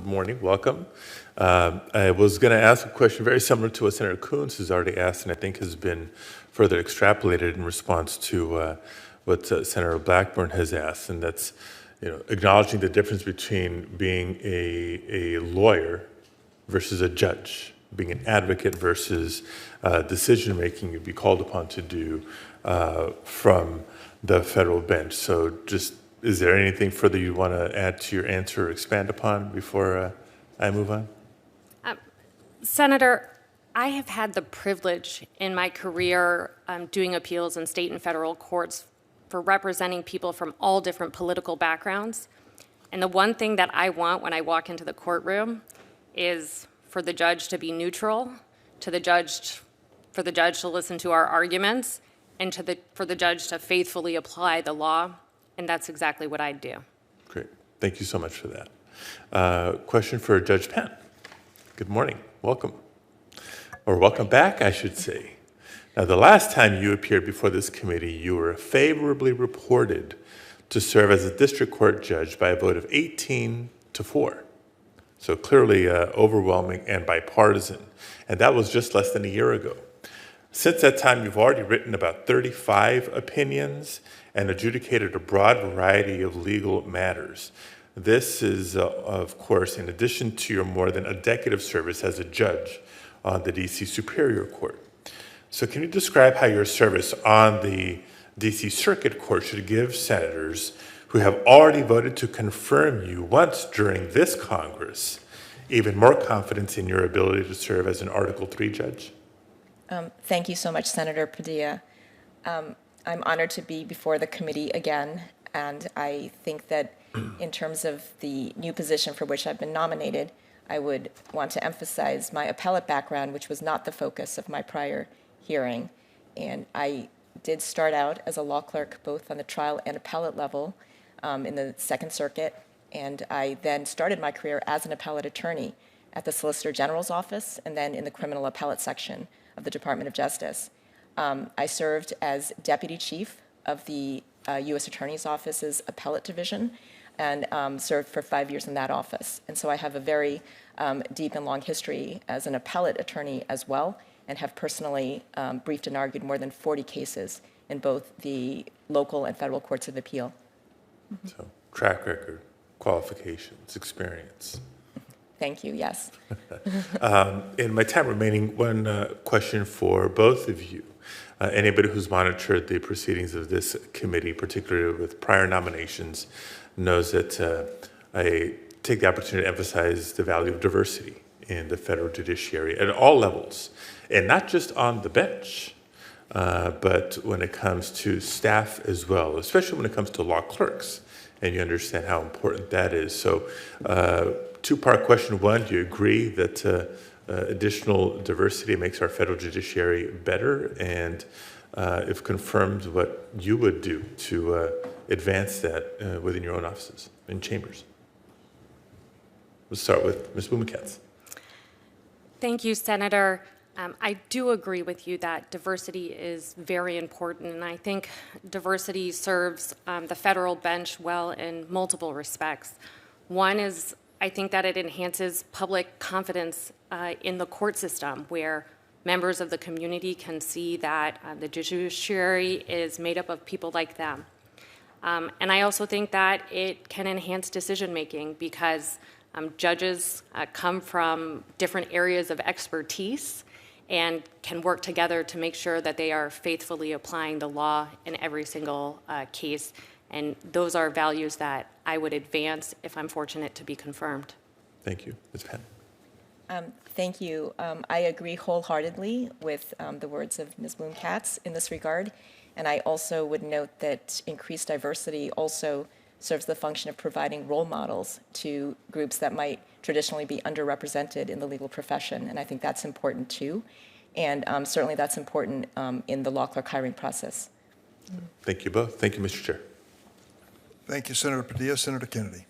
Morning, welcome. I was going to ask a question very similar to what Senator Coons has already asked, and I think has been further extrapolated in response to what Senator Blackburn has asked, and that's, acknowledging the difference between being a lawyer versus a judge, being an advocate versus decision making you'd be called upon to do from the federal bench. So just, is there anything further you want to add to your answer or expand upon before I move on? Senator, I have had the privilege in my career doing appeals in state and federal courts for representing people from all different political backgrounds. And the one thing that I want when I walk into the courtroom is for the judge to be neutral, for the judge to listen to our arguments, and for the judge to faithfully apply the law. And that's exactly what I do. Great. Thank you so much for that. Question for Judge Penn. Good morning. Welcome. Or welcome back, I should say. Now, the last time you appeared before this committee, you were favorably reported to serve as a district court judge by a vote of 18-4. So clearly overwhelming and bipartisan. And that was just less than a year ago. Since that time, you've already written about 35 opinions and adjudicated a broad variety of legal matters. This is, of course, in addition to your more than a decade of service as a judge on the D.C. Superior Court. So can you describe how your service on the D.C. Circuit Court should give senators who have already voted to confirm you once during this Congress even more confidence in your ability to serve as an Article III judge? Thank you so much, Senator Padilla. I'm honored to be before the committee again, and I think that in terms of the new position for which I've been nominated, I would want to emphasize my appellate background, which was not the focus of my prior hearing. And I did start out as a law clerk both on the trial and appellate level in the Second Circuit, and I then started my career as an appellate attorney at the Solicitor General's office and then in the criminal appellate section of the Department of Justice. I served as deputy chief of the U.S. Attorney's Office's appellate division and served for 5 years in that office. And so I have a very deep and long history as an appellate attorney as well, and have personally briefed and argued more than 40 cases in both the local and federal courts of appeal. So track record, qualifications, experience. Thank you, yes. In my time remaining, one question for both of you. Anybody who's monitored the proceedings of this committee, particularly with prior nominations, knows that I take the opportunity to emphasize the value of diversity in the federal judiciary at all levels, and not just on the bench, but when it comes to staff as well, especially when it comes to law clerks, and you understand how important that is. So two-part question. One, do you agree that additional diversity makes our federal judiciary better? And if confirmed, what you would do to advance that within your own offices and chambers? Let's start with Ms. Blumenkatz. Thank you, Senator. I do agree with you that diversity is very important, and I think diversity serves the federal bench well in multiple respects. One is, I think that it enhances public confidence in the court system, where members of the community can see that the judiciary is made up of people like them. And I also think that it can enhance decision-making because judges come from different areas of expertise and can work together to make sure that they are faithfully applying the law in every single case. And those are values that I would advance if I'm fortunate to be confirmed. Thank you. Ms. Penn. Thank you. I agree wholeheartedly with the words of Ms. Blumenkatz in this regard. And I also would note that increased diversity also serves the function of providing role models to groups that might traditionally be underrepresented in the legal profession. And I think that's important too. And certainly that's important in the law clerk hiring process. Thank you both. Thank you, Mr. Chair. Thank you, Senator Padilla. Senator Kennedy.